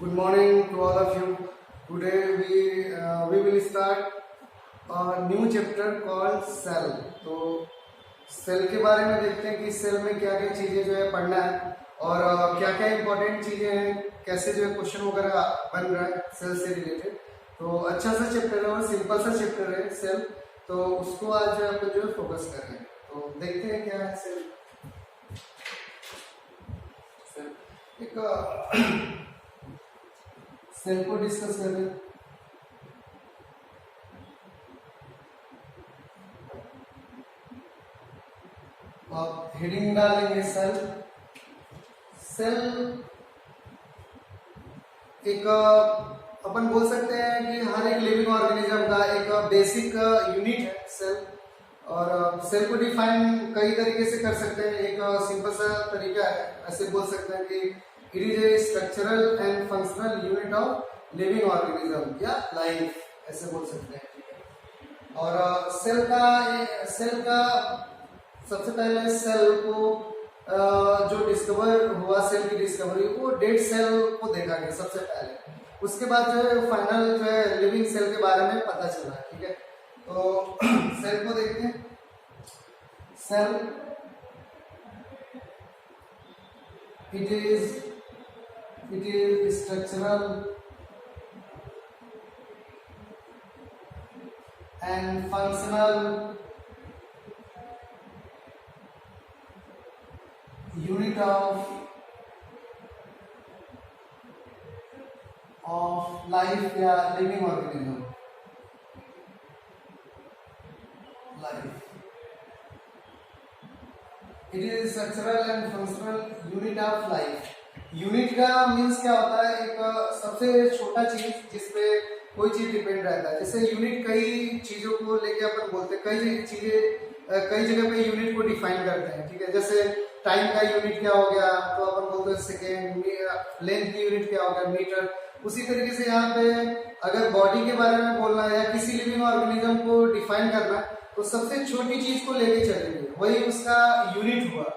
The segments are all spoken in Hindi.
Good morning to all of you. Today we will start a new chapter called cell. तो सेल के बारे में देखते हैं कि सेल में क्या क्या चीजें जो है पढ़ना है और क्या क्या इंपॉर्टेंट चीजें हैं, कैसे जो है क्वेश्चन वगैरह बन रहा है सेल से रिलेटेड। तो अच्छा सा चैप्टर है और सिंपल सा चैप्टर है सेल, तो उसको आज अपन जो है फोकस कर रहे हैं। तो देखते हैं क्या है सेल। एक सेल को डिस्कस कर रहे हैं। आप हेडिंग डालेंगे सेल। सेल एक अपन बोल सकते हैं कि हर एक लिविंग ऑर्गेनिज्म का एक बेसिक यूनिट है सेल। और सेल को डिफाइन कई तरीके से कर सकते हैं। एक सिंपल सा तरीका है, ऐसे बोल सकते हैं कि it is a structural and functional unit of living organism या लाइफ, ऐसे बोल सकते हैं। और सेल का सबसे पहले सेल को जो डिस्कवर हुआ, सेल की डिस्कवरी, वो डेड सेल को देखा गया सबसे पहले। उसके बाद जो है फाइनल जो है लिविंग सेल के बारे में पता चला। ठीक है, तो सेल को देखते हैं। Cell it is structural and functional unit of life या living organism life. It is structural and functional unit of life. Unit का मीन्स क्या होता है? एक सबसे छोटा चीज जिसपे कोई चीज डिपेंड रहता है। जैसे यूनिट कई चीजों को लेके अपन बोलते हैं, कई जगह पे यूनिट को डिफाइन करते हैं। ठीक है, जैसे टाइम का यूनिट क्या हो गया, तो अपन बोलते हैं सेकेंड। लेंथ की यूनिट क्या हो गया, मीटर। उसी तरीके से यहाँ पे अगर बॉडी के बारे में बोलना है या किसी लिविंग ऑर्गेनिज्म को डिफाइन करना है, तो सबसे छोटी चीज को लेके चलेंगे, वही उसका यूनिट हुआ।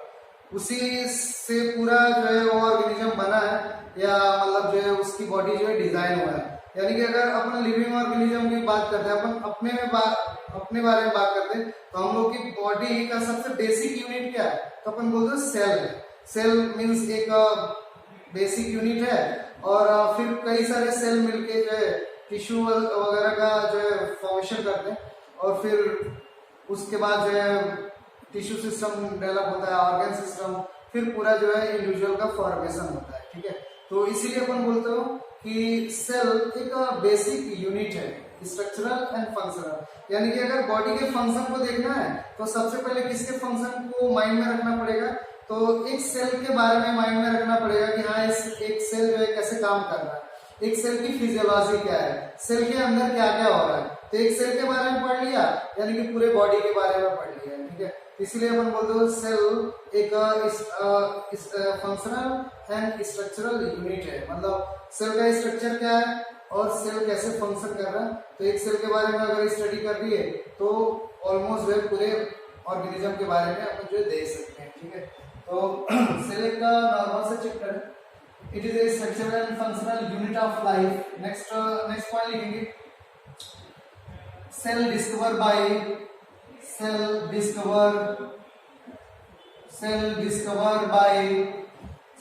उसी से पूरा जो है वो ऑर्गेनिज्म बना है, या मतलब जो है उसकी बॉडी जो है डिजाइन हुआ है। यानी कि अगर अपन लिविंग ऑर्गेनिज्म की बात करते हैं, अपन अपने बारे में बात करते हैं, तो हम लोग की बॉडी का सबसे बेसिक यूनिट क्या है? तो अपन बोलते हैं सेल है। सेल मीन्स एक बेसिक यूनिट है, और फिर कई सारे सेल मिलके जो है टिश्यू वगैरह का जो है फॉर्मेशन करते हैं, और फिर उसके बाद जो है टिश्यू सिस्टम डेवलप होता है, ऑर्गन सिस्टम, फिर पूरा जो है इंडिविजुअल का फॉर्मेशन होता है। ठीक है, तो इसीलिए अपन बोलते हो कि सेल एक बेसिक यूनिट है, स्ट्रक्चरल एंड फंक्शनल। यानी कि अगर बॉडी के फंक्शन को देखना है, तो सबसे पहले किसके फंक्शन को माइंड में रखना पड़ेगा? तो एक सेल के बारे में माइंड में रखना पड़ेगा कि हाँ, एक सेल जो है कैसे काम कर रहा है, एक सेल की फिजियोलॉजी क्या है, सेल के अंदर क्या क्या हो रहा है। तो एक सेल के बारे में पढ़ लिया, यानी कि पूरे बॉडी के बारे में पढ़ लिया। ठीक है, इसलिए अपन बोलते हैं सेल एक फंक्शनल एंड स्ट्रक्चरल यूनिट है। मतलब सेल का स्ट्रक्चर क्या है और सेल कैसे फंक्शन कर रहा है। तो एक सेल के बारे में अगर स्टडी कर रही है, तो ऑलमोस्ट जो है पूरे ऑर्गेनिज्म के बारे में अपन जो देख सकते हैं। ठीक है, तो सेल एक नॉर्मल सा चैप्टर है। It is a structural and functional unit of life. Next point लिखेंगे, सेल डिस्कवर बाय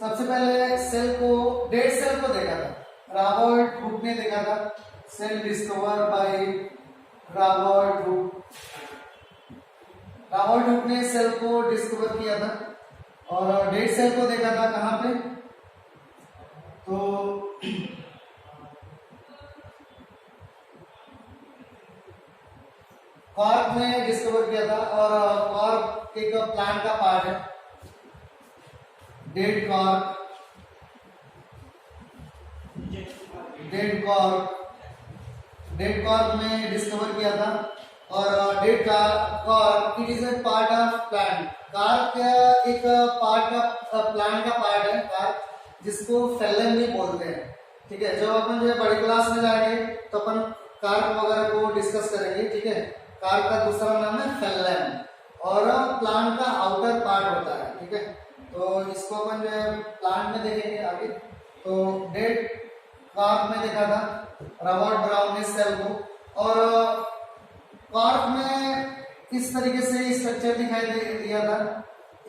सबसे पहले सेल को, डेड सेल को देखा था, रॉबर्ट हुक ने देखा था। Cell discover by Robert Hooke ने सेल को डिस्कवर किया था, और डेड सेल को देखा था कहां पे? तो कॉर्क में डिस्कवर किया था, और कॉर्क एक प्लांट का पार्ट है। डेड कॉर्क में डिस्कवर किया था। और dead cork it is a part of plant. Cork एक पार्ट का प्लांट का पार्ट है, कॉर्क, जिसको फेलन भी बोलते हैं। ठीक है, जब अपन जो है बड़ी क्लास में जाएंगे तो अपन कॉर्क वगैरह को डिस्कस करेंगे। ठीक है, कॉर्क का दूसरा नाम है फेलन, और प्लांट का आउटर पार्ट होता है। ठीक है, तो इसको अपन जो है प्लांट में देखेंगे आगे। तो डेड कार्प में देखा था, रॉबर्ट ब्राउन ने सेल को। और कार्प में इस तरीके से स्ट्रक्चर दिखाई दिया था,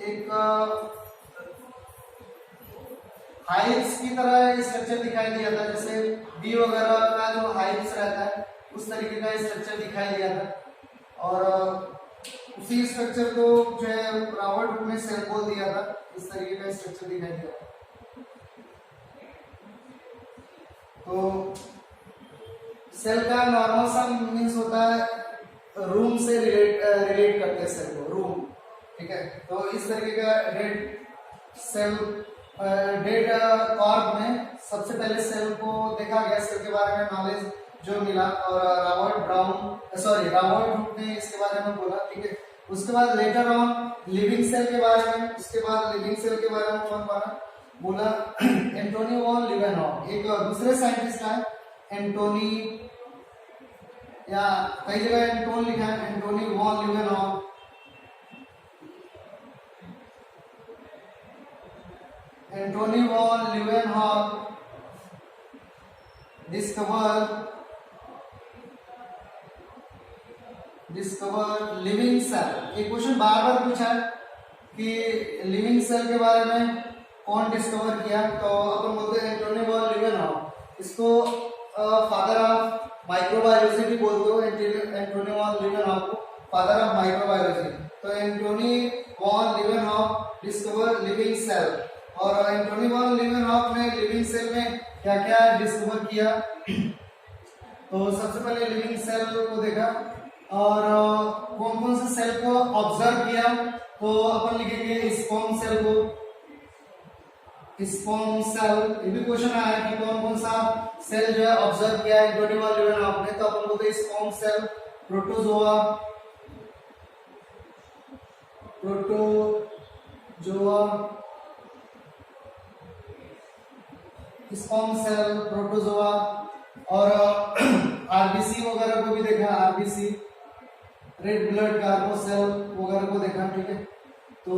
एक हाइव्स की तरह स्ट्रक्चर दिखाई दिया था, जैसे बी वगैरह का जो हाइव्स रहता है उस तरीके का स्ट्रक्चर दिखाई दिया था। और उसी स्ट्रक्चर को जो है रॉबर्ट हुक ने सेल बोल दिया था, इस तरीके का स्ट्रक्चर दिखाई दिया था। तो सेल का नॉर्मल सा मीन्स होता है रूम से रिलेट करते हैं सेल को, रूम, ठीक है। तो इस तरीके का डेड कार्प में सबसे पहले सेल को देखा गया, सेल के बारे में नॉलेज जो मिला, और रॉबर्ट हुक ने इसके बारे में बोला, ठीक है। उसके बाद लेटर ऑन लिविंग सेल के बारे में, उसके बाद लिविंग सेल के बारे में कौन बोला एंटोनी वॉन लिवेनहॉफ, एक दूसरे साइंटिस्ट है एंटोनी, या कई जगह एंटोन लिखा है, Antonie van Leeuwenhoek. Antonie van Leeuwenhoek discover living cell. एक क्वेश्चन बार बार पूछा है कि लिविंग सेल के बारे में कौन डिस्कवर किया, तो अपन बोलते हैं एंटोनी वॉन लिवेनहॉफ। इसको फादर ऑफ माइक्रोबायोलॉजी भी बोलते हो, एंटोनी वॉन लिवेनहॉफ को फादर ऑफ माइक्रोबायोलॉजी। तो Antonie van Leeuwenhoek discover living cell. और एंटोनी वॉन लिवेनहॉफ ने लिविंग सेल में क्या क्या डिस्कवर किया, तो सबसे पहले लिविंग सेल को देखा, और कौन कौन से सेल को ऑब्जर्व किया, तो अपन लिखेंगे स्पर्म सेल को, स्पर्म सेल। ये भी क्वेश्चन आया कि कौन कौन सा सेल जो है ऑब्जर्व किया है एंटोनी वॉन लिवेनहॉफ ने, तो अपन बोलते हैं sperm cell, protozoa, sperm cell, protozoa. और आरबीसी वगैरह को भी देखा, आरबीसी रेड ब्लड कार्बोसेल वगैरह को देखा, ठीक है। तो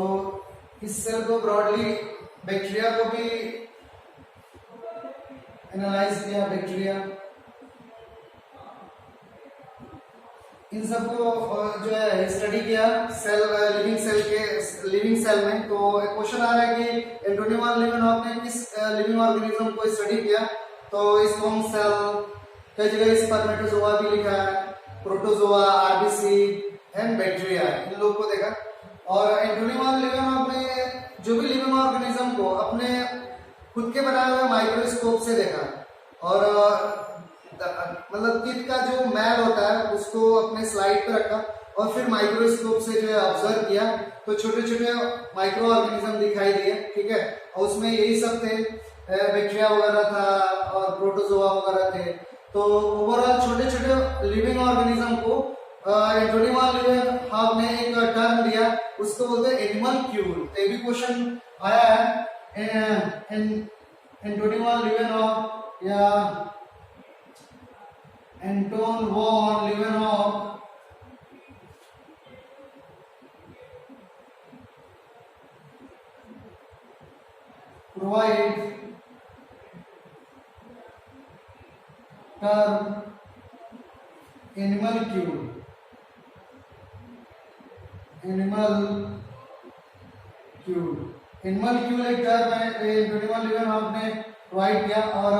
इस सेल को ब्रॉडली बैक्टीरिया को भी एनालाइज किया, बैक्टीरिया, इन सबको जो है स्टडी किया सेल, लिविंग सेल में। तो एक क्वेश्चन आ रहा है कि एंटोनी वॉन लिवेनहॉफ ने किस लिविंग ऑर्गेनिज्म को स्टडी किया, तो स्पर्म सेल, कई जगह स्पर्मेटोजोआ भी लिखा है, प्रोटोजोआ, आरबीसी एंड बैक्टीरिया, इन लोग को देखा। और एंटोनी वॉन लिवेनहॉफ ने जो भी लिविंग ऑर्गेनिज्म को अपने खुद के बनाए हुए माइक्रोस्कोप से देखा, और मतलब कीट का जो मैल होता है उसको अपने स्लाइड पे रखा, और फिर माइक्रोस्कोप से जो है ऑब्जर्व किया, तो छोटे छोटे माइक्रो ऑर्गेनिज्म दिखाई दिए, ठीक है। और उसमें यही सब थे, बैक्टीरिया वगैरह था और प्रोटोजोआ वगैरह थे। तो ओवरऑल छोटे छोटे लिविंग ऑर्गेनिज्म को एंटोनी वॉन लिवेनहॉफ ने एक टर्म दिया, उसको बोलते हैं एनिमल क्यूर। ये भी क्वेश्चन आया है एंटोनी वॉन लिवेनहॉफ या Anton van Leeuwenhoek provide term animal cure, animal cure एक टर्म है, एंटोनी वॉन लिवेनहॉफ ने प्रोवाइड किया। और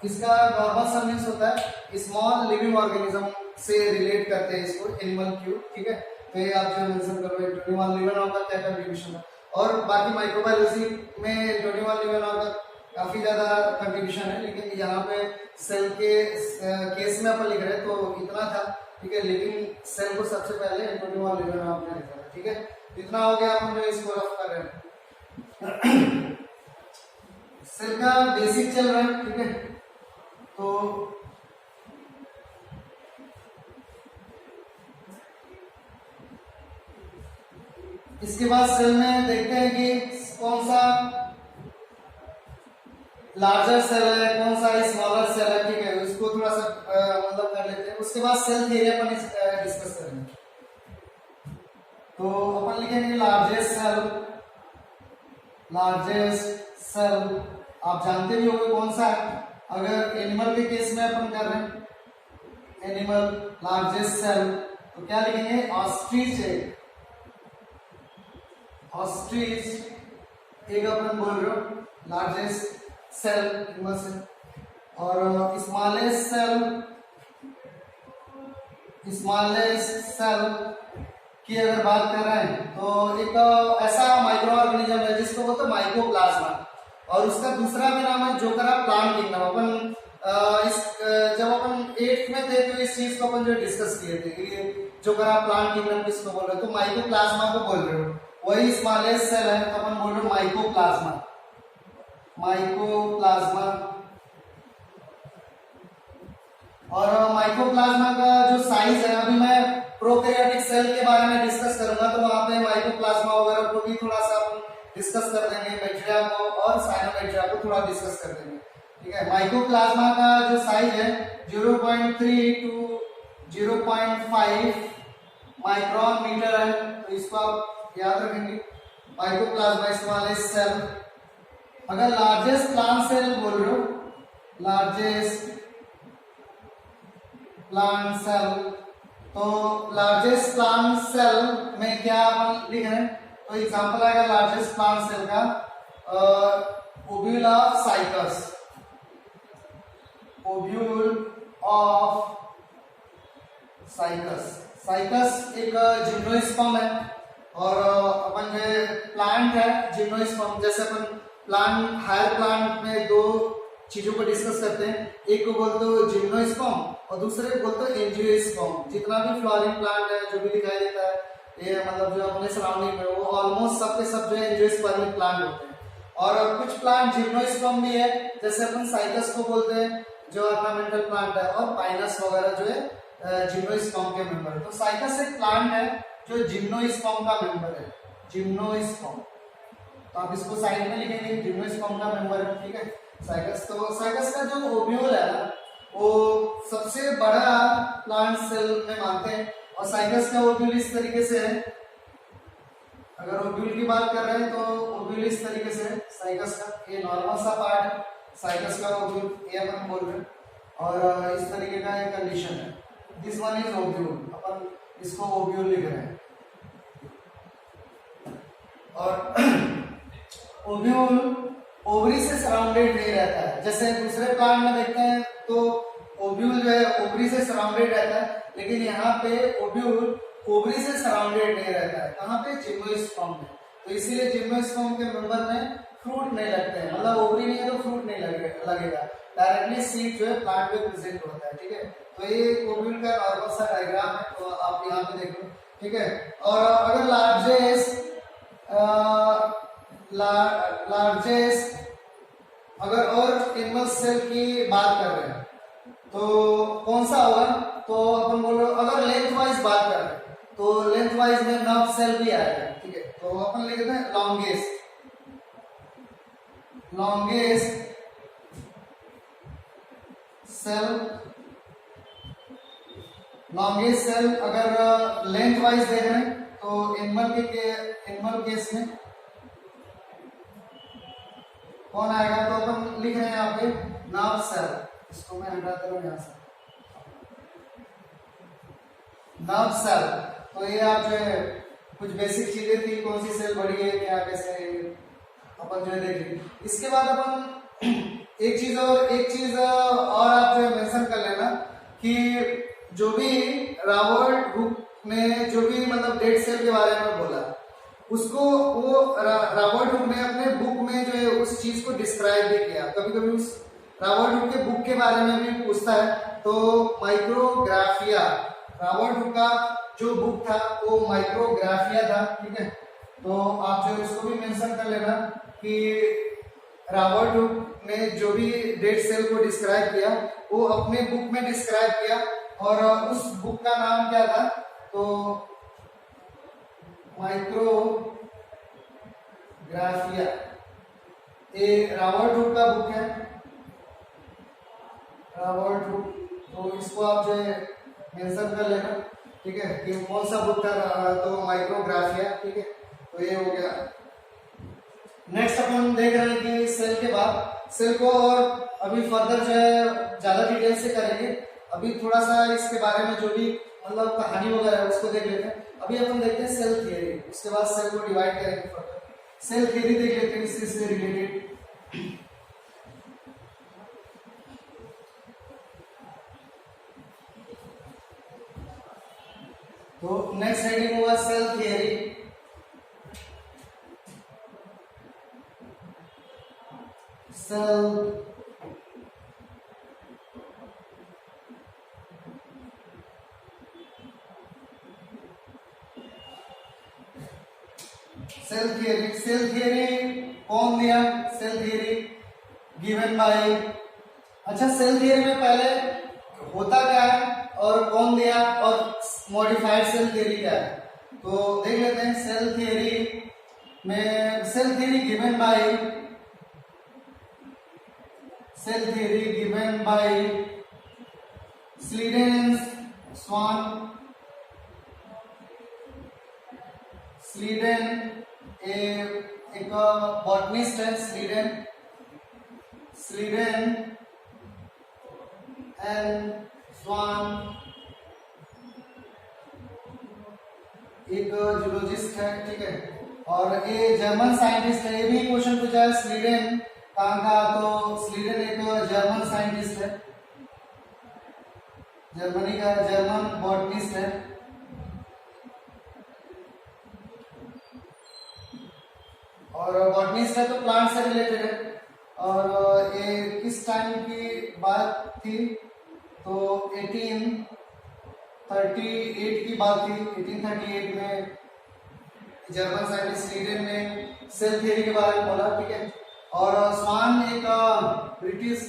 इसका नॉर्मल सा मीन्स होता है स्मॉल लिविंग ऑर्गेनिज्म से रिलेट करते हैं इसको, एनिमल क्यूर, ठीक है। तो ये आप जो मेंशन करो एंटोनी वॉन लिवेनहॉफ का क्या कंट्रीब्यूशन है। और बाकी माइक्रोबायोलॉजी में एंटोनी वॉन लिवेनहॉफ का काफी ज्यादा कंट्रीब्यूशन है, लेकिन यहाँ पे सेल के केस में अपन लिख रहे हैं तो इतना था, ठीक है। लिविंग सेल को सबसे पहले एंटोनी वॉन लिवेनहॉफ ने लिखा था, ठीक है। इतना हो गया, हम जो इसको रफ कर रहे हैं सेल का बेसिक चल रहा है, ठीक है। तो इसके बाद सेल में देखते हैं कि कौन सा लार्जर सेल है, कौन सा स्मॉलर सेल है, ठीक है। उसको थोड़ा सा मतलब कर लेते हैं। उसके बाद सेल थ्योरी अपन डिस्कस करेंगे। तो अपन लिखेंगे लार्जेस्ट सेल आप जानते भी होंगे कौन सा है, अगर एनिमल के केस में अपन कर रहे हैं, एनिमल लार्जेस्ट सेल, तो क्या लिखेंगे? Ostrich egg. ऑस्ट्रिच एग अपन बोल रहे हो, लार्जेस्ट सेल एनिमल से। और स्मॉलेस्ट सेल की अगर बात कर रहे हैं तो एक ऐसा माइक्रो ऑर्गेनिज्म है जिसको बोलते हैं माइकोप्लाज्मा, और उसका दूसरा भी नाम है जोकरा प्लांट किंगडम। अपन जब अपन 8th में थे तो इस चीज को अपन जो डिस्कस किए थे कि जोकरा प्लांट किंगडम किसको बोल रहे हो, तो माइकोप्लाज्मा को बोल रहे हो। वही स्मॉलेस्ट सेल है तो अपन बोल रहे हो माइकोप्लाज्मा। माइकोप्लाज्मा। और माइकोप्लाज्मा का जो साइज है, अभी मैं प्रोकैरियोटिक सेल के बारे में डिस्कस करूंगा तो वहां पे माइकोप्लाज्मा वगैरह को भी थोड़ा सा अपन डिस्कस कर देंगे, बैक्टीरिया को और साइनोबैक्टीरिया को थोड़ा डिस्कस कर देंगे। ठीक है, माइकोप्लाज्मा का जो साइज है 0.3 टू 0.5 माइक्रोन मीटर है, तो इसको आप याद रखेंगे। Mycoplasma smallest cell. अगर लार्जेस्ट प्लांट सेल बोल रहे हो, लार्जेस्ट प्लांट सेल, तो लार्जेस्ट प्लांट सेल में क्या अपन लिख रहे हैं, तो एग्जांपल आएगा लार्जेस्ट प्लांट सेल का ovule of Cycas. Ovule of Cycas. Cycas एक जिम्नोस्पर्म है, और अपन जो प्लांट है जिम्नोस्पर्म, जैसे अपन प्लांट हायर प्लांट में दो चीजों को डिस्कस करते हैं, एक को बोलते हो जिम्नोस्पर्म और दूसरे को बोलते हो एंजियोस्पर्म। जितना भी फ्लावरिंग प्लांट है जो भी दिखाई देता है, ये मतलब जो अपने सराउंडिंग में, वो ऑलमोस्ट सब के सब जो है एंजियोस्पर्मिक प्लांट होते हैं। और कुछ प्लांट जिम्नोस्पर्म भी है, जैसे अपन साइकस को बोलते हैं जो ऑर्नामेंटल प्लांट है, और पाइनस वगैरह जो है जिम्नोस्पर्म के मेंबर है। तो साइकस एक प्लांट है जो जिम्नोस्पर्म का मेंबर है। जिम्नोस्पर्म, तो आप इसको साइड में लिखेंगे, जिम्नोस्पर्म का मेंबर है। ठीक है, साइकस। तो साइकस का जो ओव्यूल है ना, वो सबसे बड़ा प्लांट सेल में मानते हैं, और साइकस का ओव्यूल इस तरीके से है। अगर ओव्यूल की बात कर रहे हैं तो ओव्यूल इस तरीके से है साइकस का, ये नॉर्मल सा पार्ट है साइकस का ओव्यूल, ये अपन बोल रहे हैं, और इस तरीके का एक कंडीशन है, दिस वन इज ओव्यूल, अपन इसको ओव्यूल लिख रहे हैं। और ओव्यूल ओवरी से सराउंडेड नहीं रहता है, जैसे दूसरे प्लांट में देखते हैं तो ओव्यूल जो है ओवरी से सराउंडेड रहता है, लेकिन यहाँ पे ओव्यूल ओवरी से सराउंडेड नहीं रहता है। कहाँ पे? जिम्नोस्पर्म में। तो इसीलिए जिम्नोस्पर्म के मेंबर में फ्रूट नहीं लगते हैं, मतलब ओवरी नहीं है तो फ्रूट नहीं लगेगा, डायरेक्टली सीड जो है प्लांट में प्रेजेंट होता है। ठीक है, तो ये ओव्यूल का नॉर्मल सा डायग्राम है, तो आप यहाँ पे देख लो। ठीक है, और अगर लार्जेस्ट अगर और एनिमल सेल की बात कर रहे हैं तो कौन सा होगा? तो अपन बोलो, अगर लेंथ वाइज बात कर रहे हैं तो लेंथ वाइज में नर्व सेल भी आएगा। ठीक है, तो अपन लिख देते हैं लॉन्गेस्ट सेल। लॉन्गेस्ट सेल अगर लेंथ वाइज देख रहे हैं तो एनिमल केस में कौन आएगा? तो अपन लिख रहे हैं यहाँ पे नर्व सेल, इसको मैं हटाता हूँ यहाँ से, नर्व सेल। तो ये आप जो है कुछ बेसिक चीजें थी, कौन सी सेल बड़ी है क्या, कैसे अपन जो है देखेंगे। इसके बाद अपन एक चीज और आप जो है मेंशन कर लेना कि जो भी रॉबर्ट हुक ने जो भी मतलब डेड सेल के बारे में बोला, उसको वो रॉबर्ट हुक ने अपने बुक में जो है उस चीज को डिस्क्राइब भी किया। कभी कभी उस रॉबर्ट हुक के बुक के बारे में भी पूछता है, तो माइक्रोग्राफिया, रॉबर्ट हुक का जो बुक था वो माइक्रोग्राफिया था। ठीक है, तो आप जो उसको भी मेंशन कर लेना कि रॉबर्ट हुक ने जो भी डेड सेल को डिस्क्राइब किया वो अपने बुक में डिस्क्राइब किया, और उस बुक का नाम क्या था? तो माइक्रोग्राफिया, ये रॉबर्ट हुक का बुक है, रॉबर्ट हुक। तो इसको आप जो है मेंशन कर लेना। ठीक है, कि कौन सा बुक था? तो माइक्रोग्राफिया। ठीक है, तो ये हो गया। नेक्स्ट अपन देख रहे हैं कि सेल के बाद सेल को और अभी फर्दर जो है ज्यादा डिटेल से करेंगे। अभी थोड़ा सा इसके बारे में जो भी मतलब कहानी वगैरह है उसको देख लेते हैं। अभी अपन देखते हैं सेल थियरी, उसके बाद सेल को डिवाइड करेंगे फर्दर। सेल थियरी देख लेते हैं इससे रिलेटेड। तो नेक्स्ट हेडिंग होगा cell theory. Cell cell theory कौन दिया? सेल थियरी गिवन बाय, अच्छा सेल थियरी में पहले होता क्या है और कौन दिया और मॉडिफाइड सेल थियरी क्या है, तो देख लेते हैं। सेल थियरी में cell theory given by Schleiden and Schwann. Schleiden एक बॉटनिस्ट है, स्लीडन एंड स्वान एक जूलॉजिस्ट है, ठीक है। और ये जर्मन साइंटिस्ट है। ये भी क्वेश्चन पूछा है स्लीडन कहाँ का, तो स्लीडन एक जर्मन साइंटिस्ट है, जर्मनी का जर्मन बॉटनिस्ट है। और बॉटनिस्ट है तो प्लांट से रिलेटेड है। और ये किस टाइम की बात थी, तो 1838 की बात थी। 1838 में जर्मन साइंटिस्ट स्लीडन ने सेल थियरी के बारे में बोला, ठीक है। और स्वान एक ब्रिटिश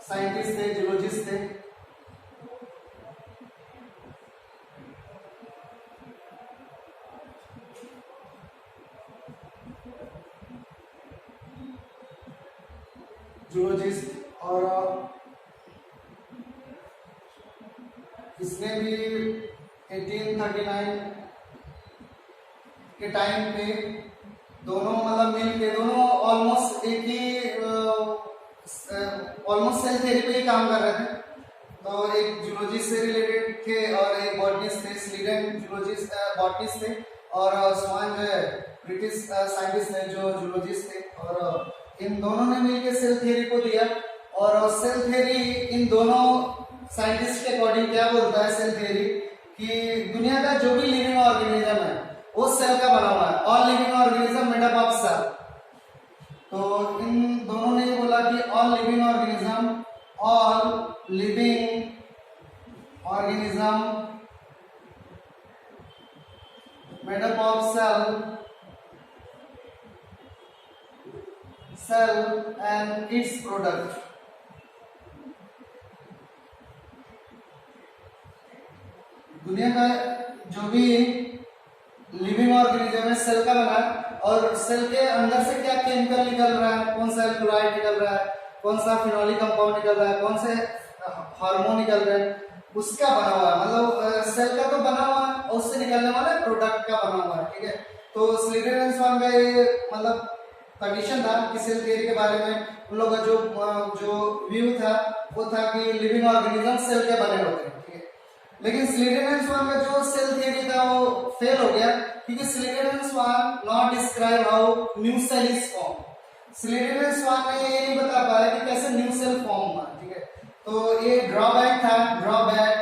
साइंटिस्ट थे, जूलॉजिस्ट थे। और इसने भी 1839 के टाइम पे दोनों मतलब मिल के दोनों ऑलमोस्ट एक ही ऑलमोस्ट सेल थियरी पे ही काम कर रहे थे। तो एक जूलॉजिस्ट से रिलेटेड थे और एक बॉटनिस्ट थे। स्लीडन जूलॉजिस्ट बॉटनिस्ट थे और स्वान जो है ब्रिटिश साइंटिस्ट थे जो जूलॉजिस्ट थे। और इन दोनों ने मिलकर सेल थियरी को दिया। और सेल थियरी इन दोनों साइंटिस्ट के अकॉर्डिंग क्या बोलता है सेल थियरी, कि दुनिया का जो भी लिविंग ऑर्गेनिज्म है वो सेल का बना हुआ है। All living organism made up of cell. तो इन दोनों ने बोला कि all living organism made up of cell and its product. दुनिया का जो भी लिविंग ऑर्गेनिज्म है सेल का बना है। और सेल के अंदर से क्या केमिकल निकल रहा है, कौन सा क्लोराइड निकल रहा है, कौन सा फिनोलिक कंपाउंड निकल रहा है, कौन से हार्मोन निकल रहे हैं, उसका बना हुआ है। मतलब सेल का तो बना हुआ है और उससे निकलने वाला प्रोडक्ट का बना हुआ है, ठीक है। तो स्लीडन एंड स्वान का ये मतलब कंडीशन था कि सेल थियरी के बारे में उन लोगों का जो व्यू था वो था कि लिविंग ऑर्गेनिज्म सेल के बने होते हैं, ठीक है। लेकिन स्लीडन एंड स्वान का जो सेल थियरी था वो फेल हो गया, क्योंकि Schleiden and Schwann not describe how new cell is form. Schleiden and Schwann ने ये नहीं बता पाया कि कैसे न्यू सेल फॉर्म हुआ, ठीक है। तो ये ड्रॉबैक था, ड्रॉबैक।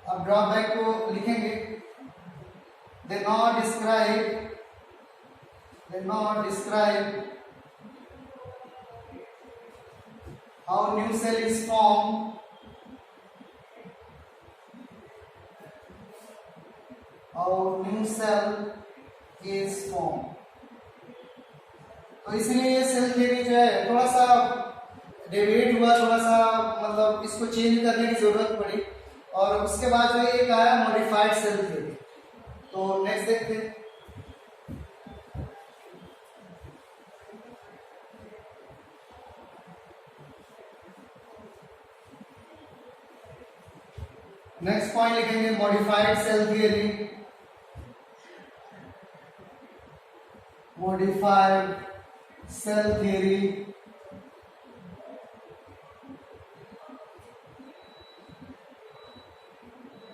अब ड्रॉबैक को लिखेंगे, they not describe how new cell is form, तो इसलिए ये सेल थियरी जो है थोड़ा सा डेविएट हुआ, थोड़ा सा मतलब इसको चेंज करने की जरूरत पड़ी। और उसके बाद जो एक आया मॉडिफाइड सेल थियरी। तो नेक्स्ट देखते हैं। नेक्स्ट पॉइंट लिखेंगे modified cell theory. Modified cell theory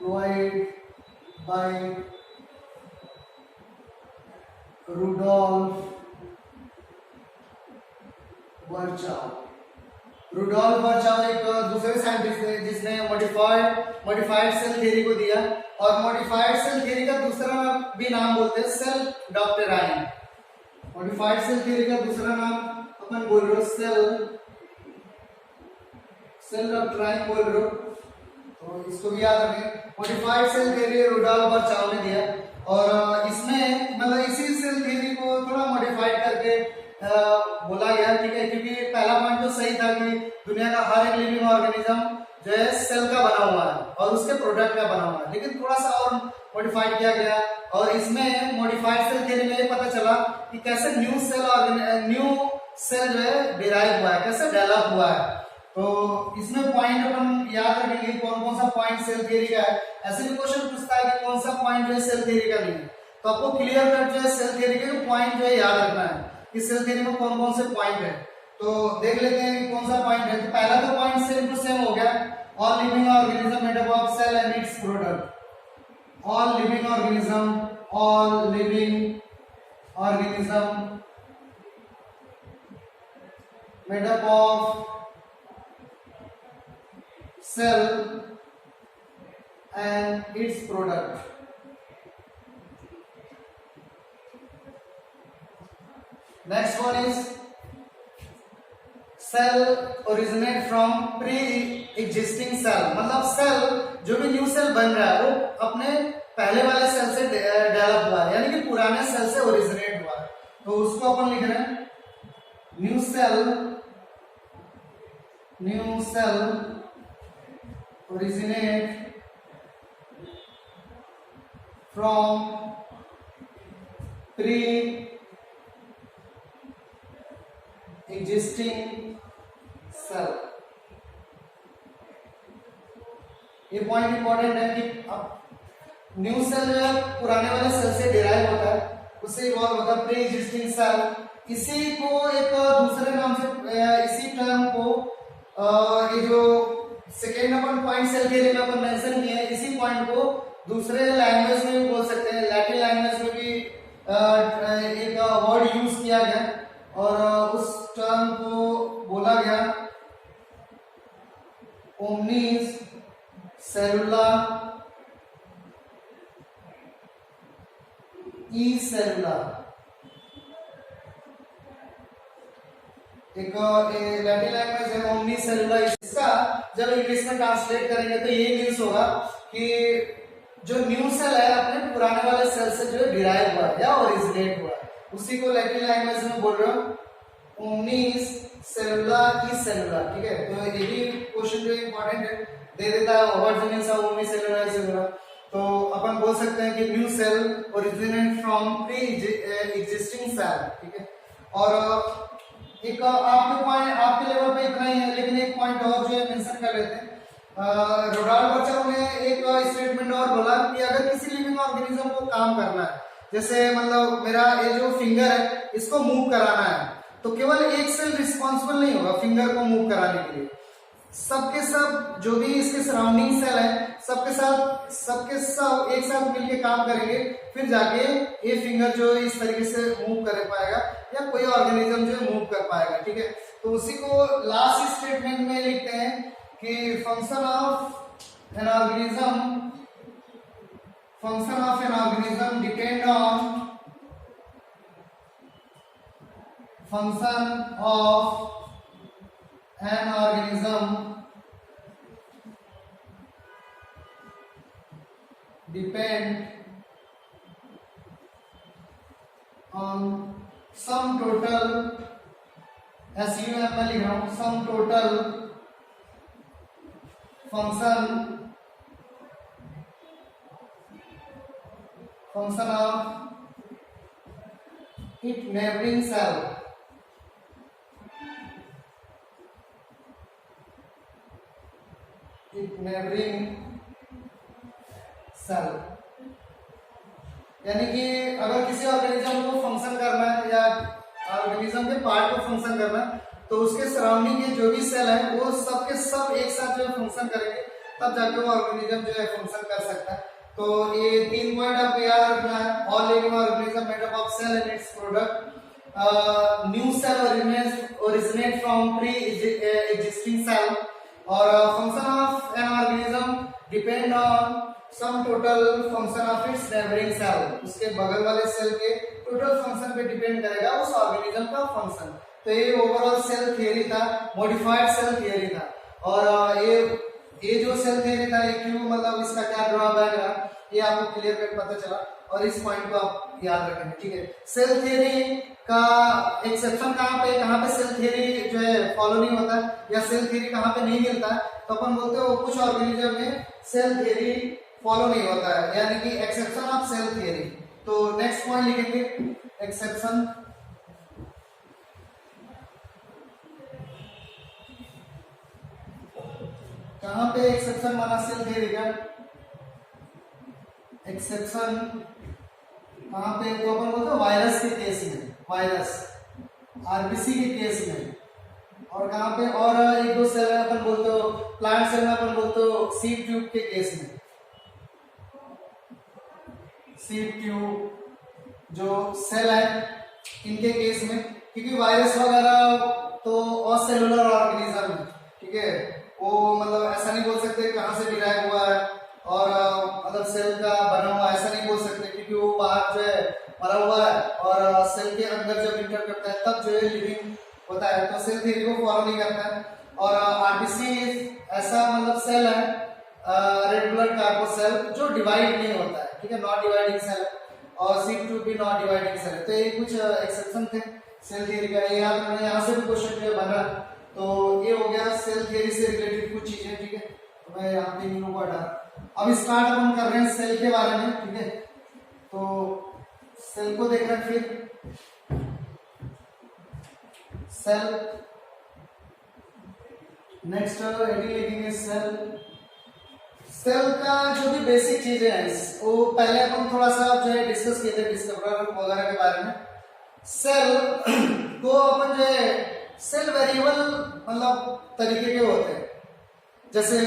provided by Rudolf Virchow। Rudolf Virchow एक दूसरे साइंटिस्ट थे जिसने मॉडिफाइड सेल थ्योरी को दिया, और मॉडिफाइड सेल थ्योरी का दूसरा भी नाम बोलते हैं cell doctrine. Modified cell theory का दूसरा नाम अपन बोल रहे हो सेल डॉक्ट्राइन बोल रहे हो, तो इसको भी याद रखें। मॉडिफाइड सेल थ्योरी रुडोल्फ वर्चाव ने दिया, और इसमें मतलब इसी सेल थ्योरी को थोड़ा मॉडिफाइड करके बोला गया, ठीक है, क्योंकि पहला पॉइंट तो सही था कि दुनिया का हर एक लिविंग ऑर्गेनिज्म जो है सेल का बना हुआ है और उसके प्रोडक्ट का बना हुआ है, लेकिन थोड़ा सा और मॉडिफाइड किया गया। और इसमें मॉडिफाइड सेल थ्योरी में ये पता चला कि कैसे न्यू सेल जो है डिराइव हुआ है, कैसे डेवलप हुआ है। तो इसमें पॉइंट अपन याद रखेंगे कौन कौन सा पॉइंट सेल थ्योरी का है। ऐसे भी क्वेश्चन पूछता है कि कौन सा पॉइंट जो है सेल थ्योरी का नहीं है, तो आपको क्लियर कट जो है सेल थ्योरी के पॉइंट जो है याद रखना है कि सेल थ्योरी में कौन कौन से पॉइंट है। तो देख लेते हैं कि कौन सा पॉइंट है। तो पहला तो पॉइंट सेम टू सेम हो गया, all living organism made up of cell and its product. All living organism made up of cell and its product। Next one is cell originate from pre-existing cell। मतलब सेल जो भी न्यू सेल बन रहा है वो अपने पहले वाले सेल से डेवलप हुआ है, यानी कि पुराने सेल से ओरिजिनेट हुआ है। तो उसको अपन लिख रहे हैं new cell originate from pre-existing cell। ये पॉइंट इंपॉर्टेंट है कि न्यू सेल जो है पुराने वाले सेल से डिराइव होता है, उससे इवॉल्व होता है प्री एग्जिस्टिंग सेल। इसी को एक दूसरे नाम से इसी टर्म को ये जो सेकेंड अपन पॉइंट सेल थ्योरी में अपन मेंशन किए हैं, इसी पॉइंट को दूसरे लैंग्वेज में भी बोल सकते हैं। लैटिन लैंग्वेज में भी एक वर्ड यूज किया गया और उस टर्म को बोला गया ओमनीस सेलुला ई सेलुला। एक लैटिन लैंग्वेज है ओमनी सेलुलर। इसका जब इंग्लिश में ट्रांसलेट करेंगे तो ये मीन्स होगा कि जो न्यू सेल है अपने पुराने वाले सेल से जो डिराइव हुआ है या ओरिजिनेट हुआ है, उसी को लैटिन लैंग्वेज में बोल रहे हो ओमनी सेलुलर ई सेलुलर। ठीक है, तो ये भी क्वेश्चन जो इंपॉर्टेंट है दे देता है what the means of omni cellular e cellular. तो अपन बोल सकते हैं कि new cell originate from pre existing cell. ठीक है, और एक आपके लेवल पे इतना ही है, लेकिन एक पॉइंट और जो है मेंशन कर लेते हैं। रुडोल्फ वर्चाव ने एक स्टेटमेंट और बोला कि अगर किसी लिविंग ऑर्गेनिज्म को काम करना है, जैसे मतलब मेरा ये जो फिंगर है इसको मूव कराना है, तो केवल एक सेल रिस्पॉन्सिबल नहीं होगा फिंगर को मूव कराने के लिए। सबके सब जो भी इसके सराउंडिंग सेल है सबके सब एक साथ मिलकर काम करेंगे, फिर जाके ये फिंगर जो है इस तरीके से मूव कर पाएगा या कोई ऑर्गेनिज्म जो है मूव कर पाएगा। ठीक है, तो उसी को लास्ट स्टेटमेंट में लिखते हैं कि function of an organism depend on function of an organism depend on some total SUM में लिख रहा हूं some total function of its neighboring cell। Neighbouring cell, यानी कि अगर किसी ऑर्गेनिज्म को फंक्शन करना है या ऑर्गेनिज्म के पार्ट को फंक्शन करना, तो उसके सराउंडिंग के जो भी सेल है वो सब के सब एक साथ जो है फंक्शन करेंगे, तब जाके वो ऑर्गेनिज्म जो है फंक्शन कर सकता है। तो ये 3 पॉइंट आपको याद रखना है। All living organism made up of cell and its product, new cell originate from pre-existing cell, or function of an organism depend on sum total function of its neighbouring cell, उसके बगल वाले सेल के टोटल फंक्शन पे डिपेंड करेगा उस ऑर्गेनिज्म का फंक्शन। तो ये ओवरऑल सेल थियरी था, मॉडिफाइड सेल थियरी था। और ये जो सेल थियरी था ये क्यों, मतलब इसका क्या ड्रॉबैक रहा, ये आपको क्लियर कट पता चला, और इस पॉइंट को आप याद रखेंगे, ठीक है। सेल थियरी का एक्सेप्शन कहाँ पे सेल थियरी जो है फॉलो नहीं होता है, या सेल थियरी कहाँ पे नहीं मिलता है, तो अपन बोलते हैं वो कुछ ऑर्गेनिज्म में सेल थियरी फॉलो नहीं होता है, यानी कि एक्सेप्शन ऑफ सेल थियरी। तो नेक्स्ट पॉइंट लिखेंगे एक्सेप्शन। कहां पे एक्सेप्शन माना सेल थियरी का, एक्सेप्शन कहां पे, तो अपन बोलते हैं वायरस के केस में, वायरस आरबीसी के केस में, और कहां पे, और एक दो सेल में अपन बोलते हो, प्लांट सेल में अपन बोलते हो सीड ट्यूब के केस में, सीड ट्यूब जो सेल है इनके केस में, क्योंकि वायरस वगैरह तो असेलुलर ऑर्गेनिज्म है, ठीक है, वो मतलब ऐसा नहीं बोल सकते कहां से डिराइव हुआ है और मतलब सेल का बना हुआ, ऐसा नहीं बोल सकते, क्योंकि वो बाहर जो है मरा हुआ है और सेल के अंदर जब इंटर करता है तब जो है लिविंग होता है, तो सेल थ्योरी को फॉलो नहीं करता है। और आरबीसी ऐसा मतलब सेल है, रेड ब्लड कार्बोसेल, जो डिवाइड नहीं होता है, ठीक है, नॉन डिवाइडिंग सेल, और सीड ट्यूब भी नॉन डिवाइडिंग सेल है। तो ये कुछ एक्सेप्शन थे सेल थ्योरी का, ये याद रखना, यहाँ से भी क्वेश्चन जो बना, तो ये हो गया सेल थ्योरी से रिलेटेड कुछ चीजें, ठीक है। तो मैं यहाँ पे इन लोगों को हटा, अब स्टार्ट अपन कर रहे हैं सेल के बारे में, ठीक है। तो सेल को देख रहे हैं, फिर सेल, नेक्स्ट हेडिंग लिखेंगे सेल। सेल का जो भी बेसिक चीजें हैं वो पहले अपन थोड़ा सा जो है डिस्कस किए थे डिस्कवर वगैरह के बारे में। सेल को अपन जो है सेल वेरिएबल मतलब तरीके के होते हैं, जैसे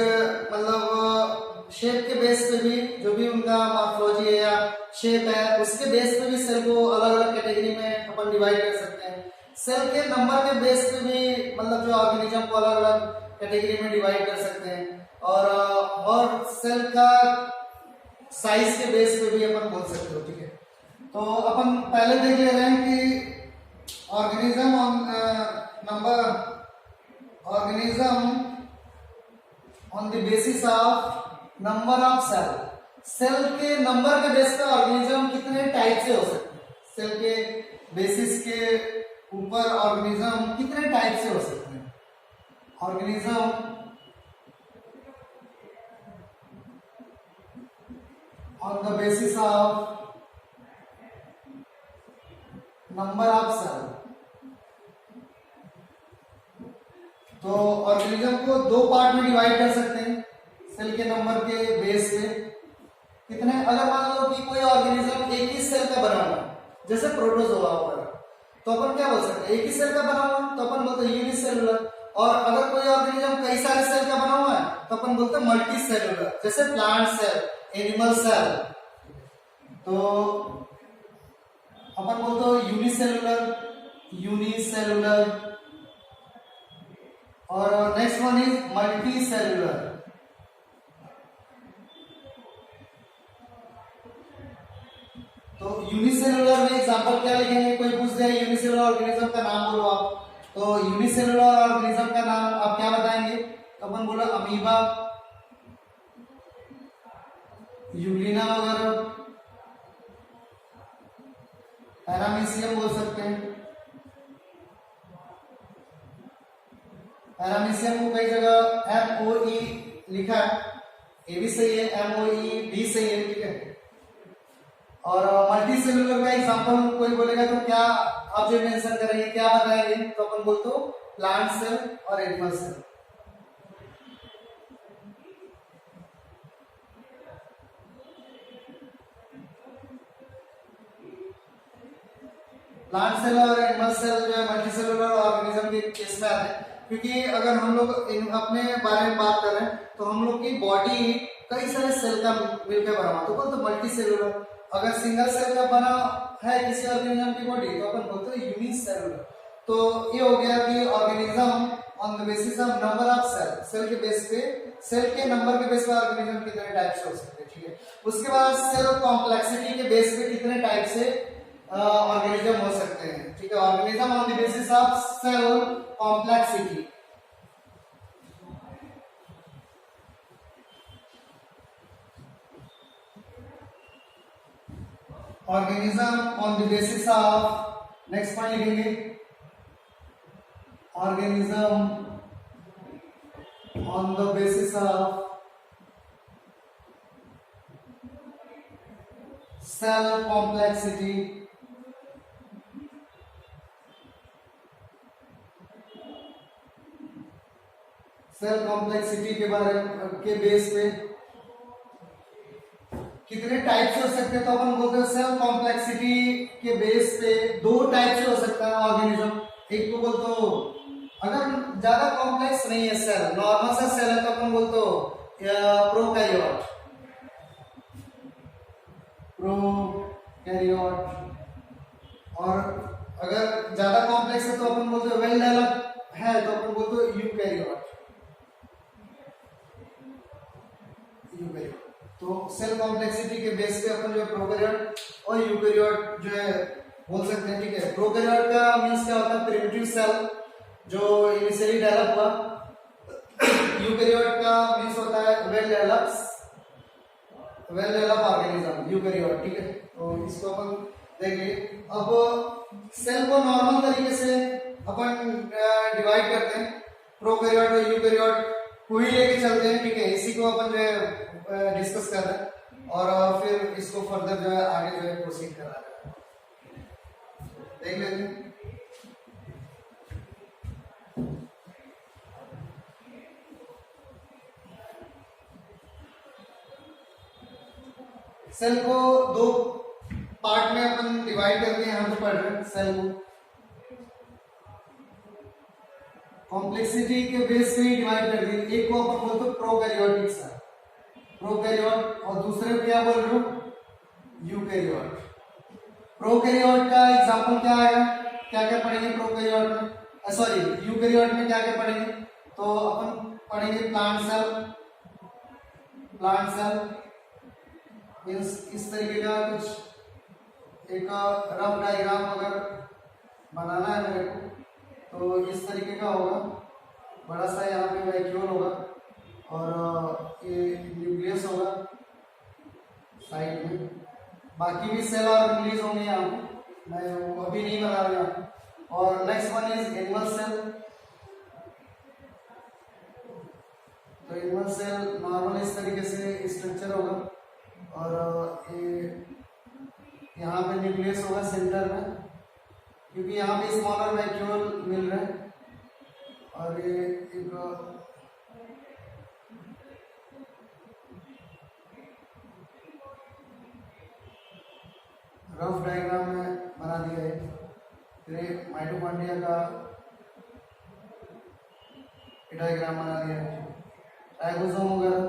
मतलब शेप के बेस पे भी, जो भी उनका मॉर्फोलॉजी है या शेप है उसके बेस पे भी सेल को अलग अलग कैटेगरी में अपन डिवाइड कर सकते हैं। सेल के नंबर के बेस पे भी मतलब जो ऑर्गेनिज्म को अलग अलग कैटेगरी में डिवाइड कर सकते हैं, और सेल का साइज के बेस पे भी अपन बोल सकते हो, ठीक है। तो अपन पहले देख ले रहे हैं कि organism on number, organism on the basis of number of cell, cell के नंबर के बेस पे ऑर्गेनिज्म कितने टाइप से हो सकते हैं, सेल के बेसिस के ऊपर ऑर्गेनिज्म कितने टाइप से हो सकते हैं। Organism on the basis of number of cell, तो ऑर्गेनिज्म को दो पार्ट में डिवाइड कर सकते हैं सेल के नंबर के बेस पे। कितने, अगर मान लो कि कोई ऑर्गेनिज्म एक ही सेल का बना हुआ है, जैसे प्रोटोजोआ वगैरह, तो अपन क्या बोल सकते हैं, एक ही सेल का बना हुआ है तो अपन बोलते हैं यूनिसेलुलर। और अगर कोई ऑर्गेनिज्म कई सारे सेल का बना हुआ है तो अपन बोलते हैं मल्टी सेलुलर, जैसे प्लांट सेल, एनिमल सेल। तो अपन बोलते हो यूनिसेलुलर, यूनिसेलुलर, और next one is multi cellular. तो यूनिसेलुलर में एग्जांपल क्या लिखेंगे, कोई पूछ दे यूनिसेलुलर ऑर्गेनिज्म का नाम बोलो आप, तो यूनिसेलुलर ऑर्गेनिज्म का नाम आप क्या बताएंगे, तो अपन बोलो अमीबा, यूग्लिना वगैरह, पैरामीशियम बोल सकते हैं। पैरामीशियम को कई जगह MOE लिखा है, ये भी सही है, MOE भी सही है, ठीक है। और मल्टी सेलुलर का एग्जांपल कोई बोलेगा तो क्या आप जो मेंशन करेंगे, क्या बताएंगे, तो अपन बोलते हो प्लांट सेल और एनिमल सेल। प्लांट सेल और एनिमल सेल जो है मल्टी सेलुलर ऑर्गेनिज्म के केस में आते हैं, क्योंकि अगर हम लोग अपने बारे में बात कर रहे हैं तो हम लोग की बॉडी कई सारे सेल का मिलकर बना हुआ, तो बोलते मल्टी सेलुलर। अगर सिंगल सेल का बना है किसी ऑर्गेनिज्म की बॉडी तो अपन बोलते हैं यूनिसेलुलर। तो ये हो गया कि organism on the basis of number of cell, cell के बेस पे, सेल के नंबर के बेस पे ऑर्गेनिज्म कितने टाइप से हो सकते हैं, ठीक है। उसके बाद सेल कॉम्प्लेक्सिटी के बेस पे कितने टाइप से ऑर्गेनिज्म हो सकते हैं, ठीक है। Organism on the basis of cell complexity, organism on the basis of, next point लिखेंगे, organism on the basis of cell complexity, cell complexity के बारे के बेस पे कितने टाइप से हो सकते हैं, तो अपन बोलते हैं सेल कॉम्प्लेक्सिटी के बेस पे दो टाइप से हो सकता है ऑर्गेनिज्म। एक को बोलते हो, अगर ज्यादा कॉम्प्लेक्स नहीं है सेल, नॉर्मल सा सेल है तो अपन बोलते हो प्रोकैरियोट, और अगर ज्यादा कॉम्प्लेक्स है तो अपन बोलते हो वेल डेवलप्ड है तो अपन बोलते हो यूकैरियोट। तो सेल कॉम्प्लेक्सिटी के बेस पे अपन जो है प्रोकैरियोट और यूकैरियोट जो है बोल सकते हैं, ठीक है। प्रोकैरियोट का मींस क्या होता है, प्रिमिटिव सेल जो इनिशियली डेवलप हुआ। यूकैरियोट का मींस होता है वेल डेवलप ऑर्गेनिज्म, यूकैरियोट, ठीक है। तो इसको अपन देखिए। अब सेल को नॉर्मल तरीके से अपन डिवाइड करते हैं, प्रोकैरियोट और यूकैरियोट को ही लेके चलते हैं, ठीक है। इसी को अपन जो है डिस्कस कर रहे हैं और फिर इसको फर्दर जो है आगे जो है प्रोसीड कर रहे हैं, देख लेते हैं। सेल को दो पार्ट में अपन डिवाइड करके यहां पे पढ़ रहे हैं। सेल को कॉम्प्लेक्सिटी के बेस पे ही डिवाइड कर दी। एक को अपन बोलते हैं प्रोकैरियोटिक सेल, प्रोकैरियोट, और दूसरे को क्या बोल रहे हो, यूकैरियोट। प्रोकैरियोट का एग्जांपल क्या आएगा, क्या क्या पढ़ेंगे प्रोकैरियोट में, सॉरी यूकैरियोट में क्या क्या पढ़ेंगे, तो अपन पढ़ेंगे प्लांट सेल। प्लांट सेल इस तरीके का कुछ एक रफ डायग्राम अगर बनाना है मेरे को तो इस तरीके का होगा। बड़ा सा यहाँ पे वैक्यूल होगा और ये न्यूक्लियस होगा साइड में, बाकी भी सेल और रिलीज होंगे यहाँ पे, मैं वो अभी नहीं बना रहा। और next one is animal cell. तो एनिमल सेल नॉर्मल इस तरीके से स्ट्रक्चर होगा और ये यहाँ पे न्यूक्लियस होगा सेंटर में, क्योंकि यहाँ पे स्मॉलर वैक्यूल मिल रहे हैं। और ये एक रफ डायग्राम में बना दिया है। फिर माइटोकॉन्ड्रिया का डायग्राम बना दिया है, राइबोसोम वगैरह,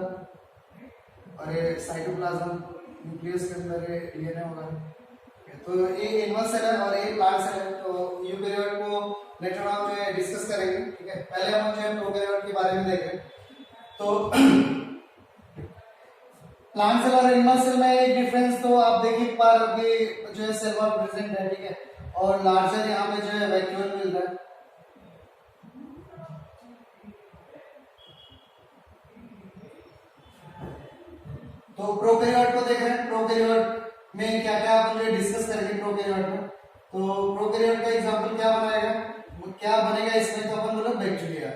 और ये साइटोप्लाज्म, न्यूक्लियस के अंदर ये डीएनए होगा। तो ये एनिमल सेल है और ये प्लांट सेल है। तो यूकैरियोट को लेटर ऑन जो है डिस्कस करेंगे, ठीक है। पहले हम जो है प्रोकैरियोट के बारे में देखें। तो प्लांट सेल और एनिमल सेल में एक डिफरेंस तो आप देख ही पा रहे हो जो है सेल वॉल प्रेजेंट है, ठीक है, और लार्जर यहाँ पे जो है वैक्यूल मिल रहा है। तो प्रोकैरियोट को देख रहे हैं, प्रोकैरियोट में क्या क्या अपन जो डिस्कस करेंगे प्रोकैरियोट में। तो प्रोकैरियोट का एग्जांपल क्या बनाएगा, क्या बनेगा इसमें, तो अपन बोलो बैक्टीरिया।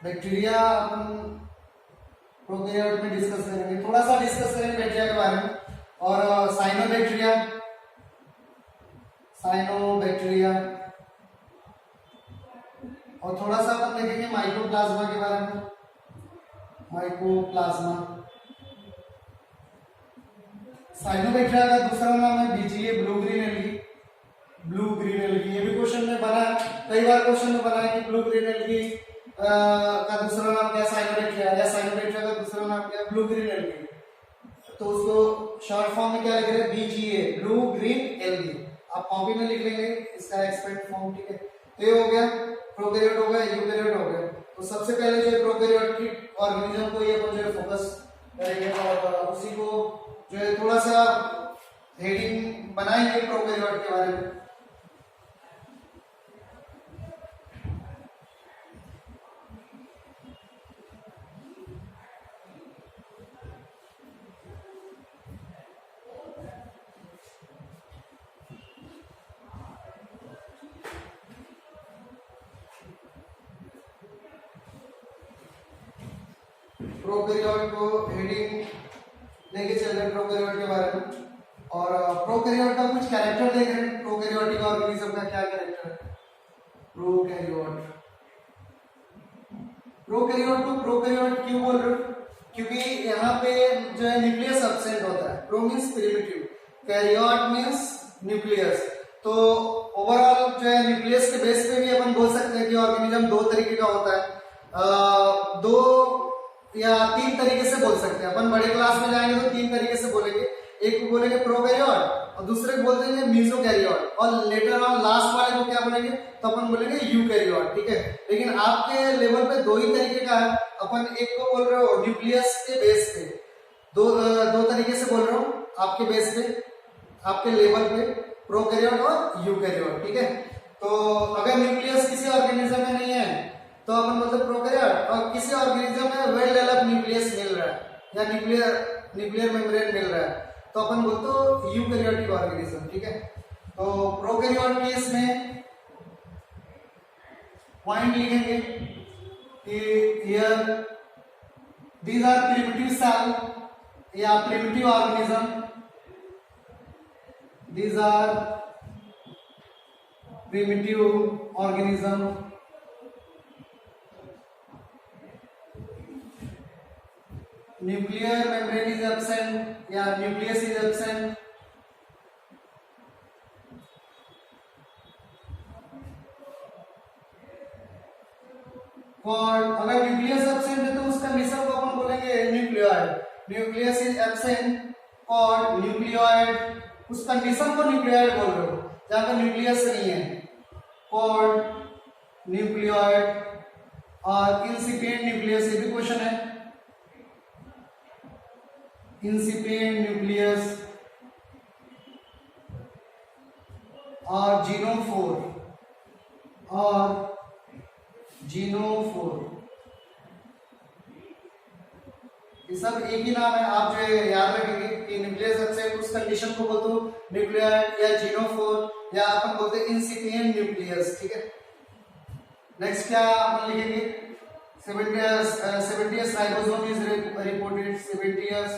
बैक्टीरिया अपन प्रोकैरियोट में डिस्कस करेंगे, थोड़ा सा डिस्कस करेंगे बैक्टीरिया के बारे में। और साइनोबैक्टीरिया, और थोड़ा सा अपन देखेंगे माइकोप्लाज्मा के बारे में, माइकोप्लाज्मा। साइनोबैक्टीरिया का दूसरा नाम है BGA blue green algae, blue green algae. ये भी क्वेश्चन में बना, कई बार क्वेश्चन में बना है कि ब्लू ग्रीन एल्गी का दूसरा नाम क्या, साइनोडेक्टिला, या साइनोडेक्टिला का दूसरा नाम क्या, ब्लू ग्रीन एल्गी। तो उसको शॉर्ट फॉर्म में क्या लिख रहे हैं, BGA, ब्लू ग्रीन एल्गी। आप कॉपी में लिख लेंगे इसका एक्सपेक्ट फॉर्म, ठीक है। तो ये हो गया, प्रोकैरियोट हो गया, यूकैरियोट हो गया। तो सबसे पहले जो है प्रोकैरियोटिक ऑर्गेनिज्म को ये अपन जो है फोकस करेंगे और उसी को जो है थोड़ा सा हेडिंग बनाएंगे प्रोकैरियोट के बारे में। प्रोकैरियोट को हेडिंग लेके चल रहे हैं प्रोकैरियोट के बारे में। और प्रोकैरियोट का कुछ कैरेक्टर देख रहे हैं, प्रोकैरियोटिक ऑर्गेनिज्म का क्या कैरेक्टर है। प्रोकैरियोट, प्रोकैरियोट को प्रोकैरियोट क्यों बोल रहे हो, क्योंकि यहाँ पे जो है न्यूक्लियस एब्सेंट होता है। Pro means primitive, karyote means nucleus. तो ओवरऑल जो है न्यूक्लियस के बेस पे भी अपन बोल सकते हैं कि ऑर्गेनिज्म दो तरीके का होता है, दो या तीन तरीके से बोल सकते हैं। अपन बड़े क्लास में जाएंगे तो तीन तरीके से बोलेंगे, एक को बोलेंगे प्रोकैरियोट और दूसरे को बोल देंगे मेसोकैरियोट, और लेटर ऑन लास्ट वाले को क्या बोलेंगे, तो अपन बोलेंगे यूकैरियोट, ठीक है। लेकिन आपके लेवल पे दो ही तरीके का है। अपन एक को बोल रहे हो न्यूक्लियस के बेस पे, दो तरीके से बोल रहा हूँ आपके बेस पे, आपके लेवल पे, प्रोकैरियोट और यूकैरियोट, ठीक है। तो अगर न्यूक्लियस किसी ऑर्गेनिज्म में नहीं है तो अपन मतलब प्रोकैरियोट, और किसी ऑर्गेनिज्म में वेल डेवलप्ड न्यूक्लियस मिल रहा है या न्यूक्लियर मेम्ब्रेन मिल रहा है तो अपन बोलते हो यूकैरियोटिक ऑर्गेनिज्म, ठीक है। तो प्रोकैरियोट केस में पॉइंट लिखेंगे कि here these are primitive cell या primitive organism, these are primitive organism nuclear membrane is absent या nucleus is absent, और अगर न्यूक्लियस एब्सेंट है तो उसका कंडीशन को अपन बोलेंगे न्यूक्लियोइड। न्यूक्लियस इज एब्सेंट और न्यूक्लियोइड, उस कंडीशन को न्यूक्लियोइड बोल रहे हो जहां पर न्यूक्लियस नहीं है, कॉल्ड न्यूक्लियोइड। और इंसिपिएंट न्यूक्लियस, ये भी क्वेश्चन है, इंसिपिएंट न्यूक्लियस और जीनोफोर, ये सब एक ही नाम है। आप जो है याद रखेंगे कि न्यूक्लियस एब्सेंट उस कंडीशन को बोलते हो न्यूक्लियोइड या जीनोफोर, या अपन बोलते हैं इंसिपिएंट न्यूक्लियस, ठीक है। नेक्स्ट क्या अपन लिखेंगे, 70th ribosome is reported, 70th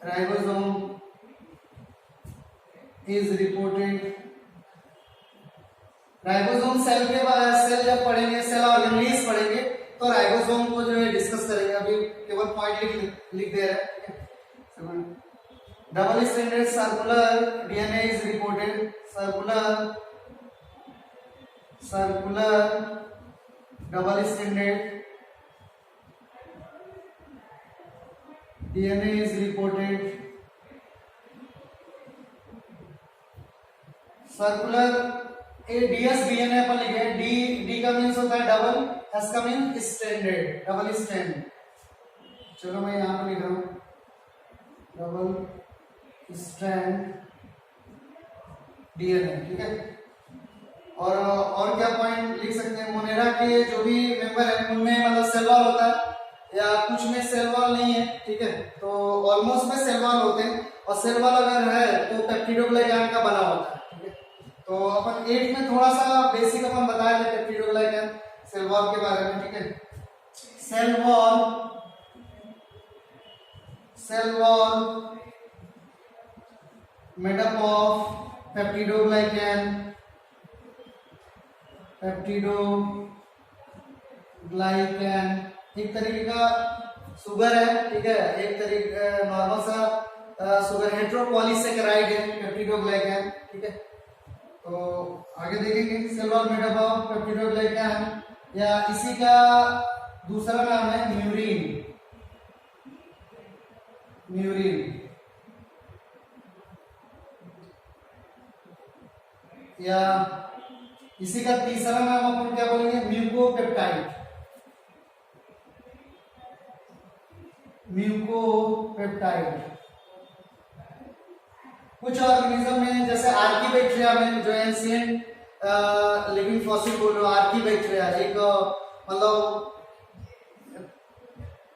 ribosome is reported. Ribosome cell के बाद सेल जब पढ़ेंगे, सेल ऑर्गेनेलिज पढ़ेंगे तो राइबोसोम को जो है डिस्कस करेंगे। अभी केवल पॉइंट लिख दे रहे हैं। Double stranded circular DNA is reported, circular double stranded DNA is reported, circular DS DNA अपन लिखे, D का मीन्स होता है डबल, S का मीन्स स्टैंडर्ड, डबल स्टैंड। चलो मैं यहाँ पे लिख रहा हूँ डबल स्टैंड DNA, ठीक है। और क्या पॉइंट लिख सकते हैं, मोनेरा के जो भी मेंबर है उनमें मतलब सेल वॉल होता है या कुछ में सेल वॉल नहीं है, ठीक है। तो ऑलमोस्ट में सेल वॉल होते हैं, और सेल वॉल अगर है तो पेप्टिडोग्लाइकान का बना होता है, ठीक है। तो अपन 8 में थोड़ा सा बेसिक अपन बताए थे पेप्टिडोग्लाइकान सेल वॉल के बारे में, ठीक है। Cell wall made up of peptidoglycan, एक तरीके का शुगर है, ठीक है। एक तरीके नॉर्मल सा शुगर हेटेरोपॉलीसैकेराइड है पेप्टिडोग्लाइकान, ठीक है। तो आगे देखेंगे cell wall made up of peptidoglycan, या इसी का दूसरा नाम है म्यूरिन। म्यूरिन या इसी का तीसरा नाम अपन क्या बोलेंगे, म्यूकोपेप्टाइड। म्यूकोपेप्टाइड कुछ ऑर्गेनिज्म में जैसे आर्कीबैक्टीरिया में, जो एंशिएंट लिविंग फॉसिल बोलो, आर्कीबैक्टीरिया एक मतलब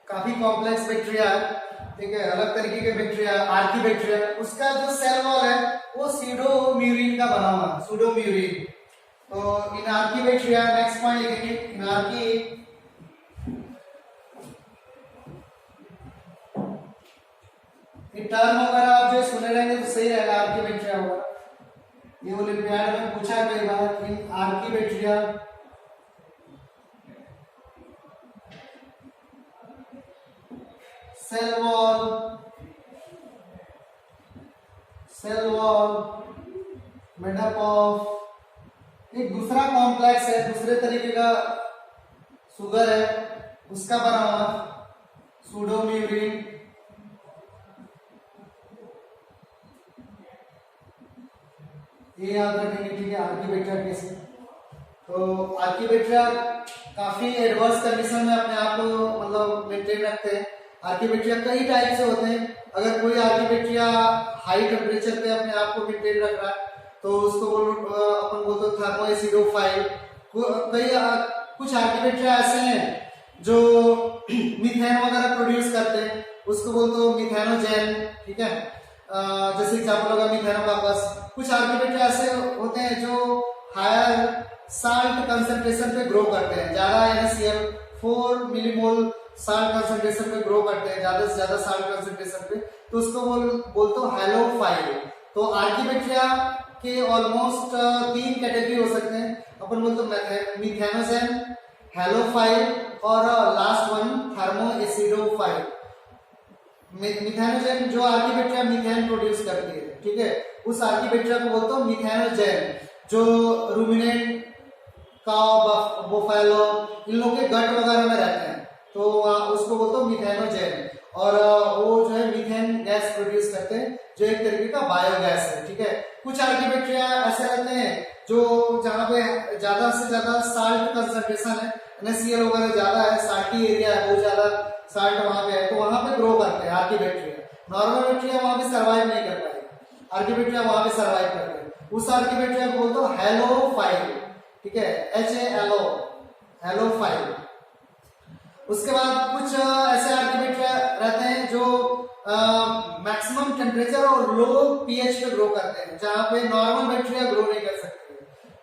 काफी कॉम्प्लेक्स बैक्टीरिया है, ठीक है, अलग तरीके के बैक्टीरिया, आर्कीबैक्टीरिया, उसका जो सेल वॉल है वो सूडोम्यूरिन का बना हुआ है, सूडोम्यूरिन। तो इन आर्कीबैक्टीरिया, नेक्स्ट पॉइंट लिखेंगे, इन आर्की टर्म अगर आप जो सुने रहेंगे तो सही रहेगा, आर्कीबैक्टीरिया होगा। ये ओलंपियाड में पूछा कई बार, in archaebacteria cell wall made up of, एक दूसरा कॉम्प्लेक्स है, दूसरे तरीके का सुगर है, उसका बना हुआ सूडोम्यूरिन। ये याद रखेंगे, ठीक है, आर्कीबैक्टीरिया कैसे। तो आर्कीबैक्टीरिया काफी एडवर्स कंडीशन में अपने आप को मतलब मेंटेन रखते हैं। आर्कीबैक्टीरिया कई टाइप से होते हैं। अगर कोई आर्कीबैक्टीरिया हाई टेम्परेचर पे अपने आप को मेंटेन रख रहा है तो उसको अपन बोलते हैं थर्मोएसिडोफाइल। कई कुछ आर्कीबैक्टीरिया ऐसे हैं जो मीथेन वगैरह प्रोड्यूस करते हैं, उसको बोलते हैं मिथेनोजेन, ठीक है, जैसे एग्जाम्पल होगा मिथेनोकाकस। कुछ आर्कीबैक्टीरिया ऐसे होते हैं जो हायर साल्ट कंसंट्रेशन पे ग्रो करते हैं, ज्यादा NaCl 4 मिलीमोल साल्ट कंसंट्रेशन पे ग्रो करते हैं, ज्यादा से ज्यादा साल्ट कंसंट्रेशन पे, तो उसको बोलते हो हैलोफाइल। तो आर्कीबैक्टीरिया के ऑलमोस्ट 3 कैटेगरी हो सकते हैं, अपन बोलते हैं मिथेनोजेन, हैलोफाइल और लास्ट वन थर्मोएसिडोफाइल। मिथेनोजेन जो आर्कीबैक्टीरिया मीथेन प्रोड्यूस करती है, ठीक है, उस आर्कीबैक्टीरिया को बोलते हो मिथेनोजेन। जो रूमिनेंट, काउ, बुफेलो, इन लोग के गट वगैरह में रहते हैं तो उसको बोलते हो मिथेनोजेन। और वो जो है मीथेन गैस प्रोड्यूस करते हैं, जो एक तरीके का बायोगैस है, ठीक है। कुछ आर्कीबैक्टीरिया ऐसे रहते हैं जो जहाँ पे ज्यादा से ज्यादा साल्ट कंसंट्रेशन है, NaCl वगैरह ज्यादा है, साल्टी एरिया है, बहुत ज्यादा साल्ट वहां पे है, तो वहां पे ग्रो करते हैं आर्कीबैक्टीरिया। नॉर्मल बैक्टीरिया वहां पे सर्वाइव नहीं कर पाएगा, आर्कीबैक्टीरिया वहां पे सर्वाइव करते हैं। उस आर्कीबैक्टीरिया को बोलते हो हैलोफाइल, ठीक है, HALO, हैलोफाइल। उसके बाद कुछ ऐसे आर्कीबैक्टीरिया रहते हैं जो मैक्सिमम टेम्परेचर और लो pH पे ग्रो करते हैं, जहां पे नॉर्मल बैक्टीरिया ग्रो नहीं कर सकते,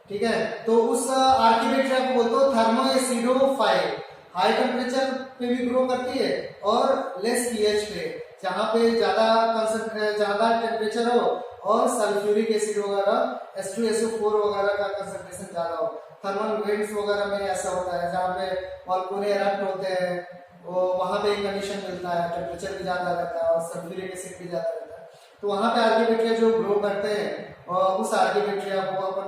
ठीक है। तो उस आर्कीबैक्टीरिया को बोलते हो थर्मोएसिडोफाइल। हाई टेम्परेचर पे भी ग्रो करती है और लेस pH पे, जहां पे ज्यादा टेम्परेचर हो और सल्फ्यूरिक एसिड वगैरह H2SO4 वगैरह का कंसंट्रेशन ज्यादा हो। थर्मल वेंट्स वगैरह में ऐसा होता है जहाँ पे वॉल्केनो एरप्ट होते हैं, वो वहां पे एक कंडीशन मिलता है, टेम्परेचर भी ज्यादा रहता है और सल्फ्यूरिक एसिड भी ज्यादा रहता है, तो वहां पे आर्कीबैक्टीरिया जो ग्रो करते हैं और उस आर्कीबैक्टीरिया को अपन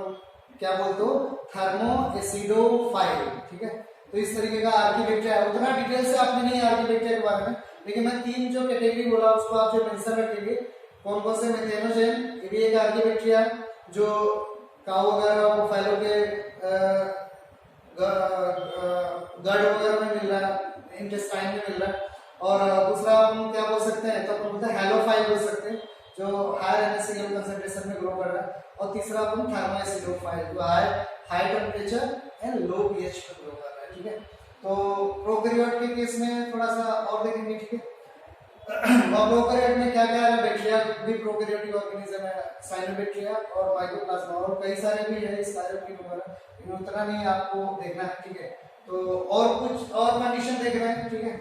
क्या बोलते हो, थर्मोएसिडोफाइल, ठीक है। तो इस तरीके का आर्कीबैक्टीरिया, उतना डिटेल से आपने नहीं आर्कीबैक्टीरिया के बारे में, लेकिन मैं 3 जो कैटेगरी बोला उसको आप जो मेंशन रखेंगे, कौन कौन से, मिथेनोजेन, ये भी एक आर्कीबैक्टीरिया जो काऊ वगैरह बुफेलो के गड वगैरह में मिल रहा है, इंटेस्टाइन में मिल रहा है। और दूसरा हम क्या बोल सकते हैं, तो अपन बोलते हैं हैलोफाइल बोल सकते हैं, जो हायर NaCl कंसंट्रेशन में ग्रो कर रहा है। और तीसरा अपन थर्मोएसिडोफाइल, जो high temperature and low pH पे ग्रो कर रहा है, ठीक है। तो प्रोकैरियोट के केस में थोड़ा सा और देखेंगे, ठीक है। और प्रोकैरियोट में क्या क्या है, बैक्टीरिया भी प्रोकैरियोटिक ऑर्गेनिज्म है, साइनोबैक्टीरिया और माइकोप्लाज्मा, और कई सारे भी है स्पाइरोकीट वगैरह, लेकिन उतना नहीं आपको देखना है, ठीक है। तो और कुछ और कंडीशन देख रहे हैं, ठीक है,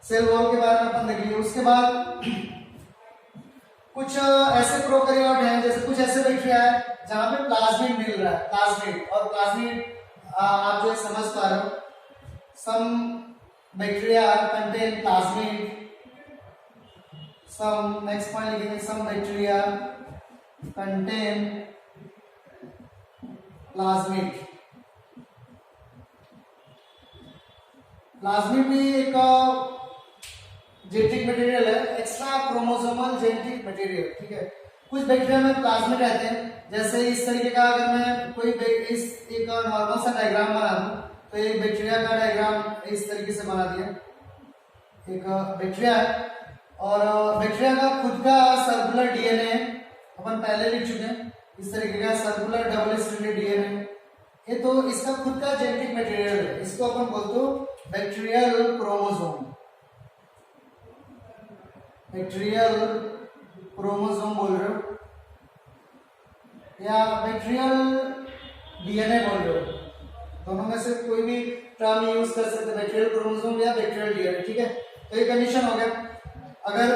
सेल वॉल के बारे में अपन देख लिए। उसके बाद कुछ ऐसे प्रोकैरियोट हैं, जैसे कुछ ऐसे बैक्टीरिया है जहां पे प्लाज्मिड मिल रहा है, प्लाज्मिड, और प्लाज्मिड आप जो समझ पा रहे हो, some bacteria contain plasmid, some next point लिखेंगे, some bacteria contain plasmid. Plasmid भी एक जेनेटिक मटेरियल है, एक्स्ट्रा क्रोमोसोमल जेनेटिक मटेरियल, ठीक है। कुछ बैक्टीरिया में प्लाज्मिड रहते हैं, जैसे इस तरीके का अगर मैं कोई इस एक नॉर्मल सा डायग्राम बना दूं, तो एक बैक्टीरिया का डायग्राम इस तरीके से बना दिया। एक बैक्टीरिया है और बैक्टीरिया का खुद का सर्कुलर डीएनए अपन पहले लिख चुके हैं, इस तरीके का सर्कुलर डबल स्ट्रैंडेड डीएनए, ये तो इसका खुद का जेनेटिक मटेरियल है, इसको अपन बोलते हो बैक्टीरियल क्रोमोसोम। बैक्टीरियल क्रोमोसोम बोल रहे हो या बैक्टीरियल डीएनए बोल रहे हो, दोनों में से कोई भी टर्म यूज कर सकते हैं, बैक्टीरियल क्रोमोसोम या बैक्टीरियल डीएनए, ठीक है। तो ये कंडीशन हो गया। अगर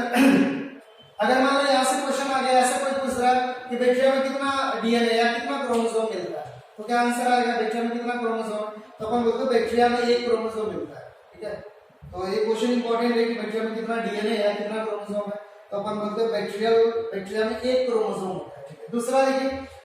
अगर मान लो यहाँ से क्वेश्चन आ गया, ऐसा कोई पूछ रहा है कि बैक्टीरिया में कितना डीएनए या कितना क्रोमोसोम मिलता है, तो क्या आंसर आएगा? बैक्टीरिया में कितना क्रोमोसोम? तो अपन बोलते हैं बैक्टीरिया में एक क्रोमोसोम मिलता है, ठीक है। तो ये क्वेश्चन इंपॉर्टेंट है कि बैक्टीरिया में कितना डीएनए है, कितना क्रोमोसोम है, तो अपन बोलते हैं बैक्टीरिया में एक क्रोमोसोम होता है, ठीक है। दूसरा देखिए